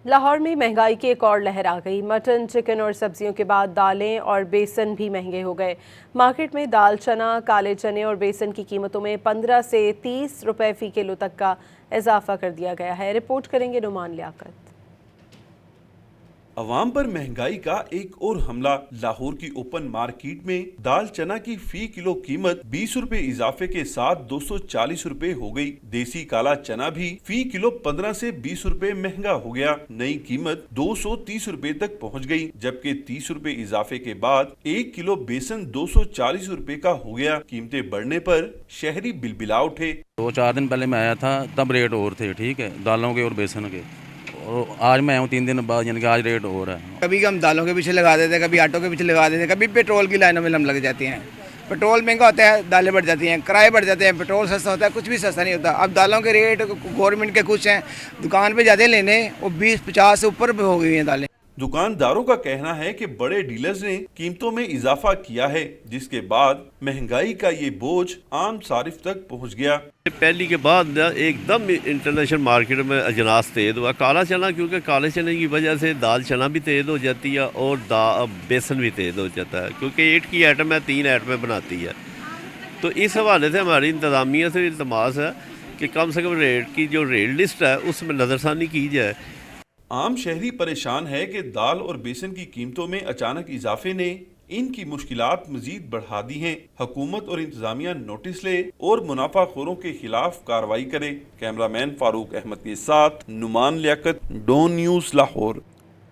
लाहौर में महंगाई की एक और लहर आ गई। मटन, चिकन और सब्जियों के बाद दालें और बेसन भी महंगे हो गए। मार्केट में दाल, चना, काले चने और बेसन की कीमतों में 15 से 30 रुपए फी किलो तक का इजाफा कर दिया गया है। रिपोर्ट करेंगे नुमान लियाकत। अवाम पर महंगाई का एक और हमला। लाहौर की ओपन मार्केट में दाल चना की फी किलो कीमत 20 रुपए इजाफे के साथ 240 रुपए हो गई। देसी काला चना भी फी किलो 15 से 20 रुपए महंगा हो गया। नई कीमत 230 रुपए तक पहुंच गई, जबकि 30 रुपए इजाफे के बाद 1 किलो बेसन 240 रुपए का हो गया। कीमतें बढ़ने पर शहरी बिलबिला उठे। 2-4 दिन पहले मैं आया था, तब रेट और थे, ठीक है, दालों के और बेसन के। और आज मैं आऊँ 3 दिन बाद, यानी कि आज रेट और है। कभी हम दालों के पीछे लगा देते हैं, कभी आटो के पीछे लगा देते हैं, कभी पेट्रोल की लाइनों में हम लग जाते हैं। पेट्रोल महंगा होता है, दालें बढ़ जाती हैं, किराए बढ़ जाते हैं, पेट्रोल सस्ता होता है, कुछ भी सस्ता नहीं होता। अब दालों के रेट गवर्नमेंट के कुछ हैं, दुकान पे जाते लेने वो 20-50 से ऊपर हो गई हैं दालें। दुकानदारों का कहना है कि बड़े डीलर्स ने कीमतों में इजाफा किया है, जिसके बाद महंगाई का ये बोझ आम सारिफ तक पहुंच गया। पहली के बाद एकदम इंटरनेशनल मार्केट में अजनास तेज़ हुआ। काला चना, क्योंकि काले चने की वजह से दाल चना भी तेज़ हो जाती है और बेसन भी तेज़ हो जाता है, क्योंकि 8 की आइटम है, 3 आइटमें बनाती है। तो इस हवाले से हमारी इंतज़ामिया से इल्तमास है कि कम से कम रेट की जो रेट लिस्ट है उसमें नज़रसानी की जाए। आम शहरी परेशान है कि दाल और बेसन की कीमतों में अचानक इजाफे ने इनकी मुश्किलात मजीद बढ़ा दी हैं। हुकूमत और इंतजामिया नोटिस ले और मुनाफाखोरों के खिलाफ कार्रवाई करे। कैमरामैन फारूक अहमद के साथ नुमान लियाकत, डॉन न्यूज़, लाहौर।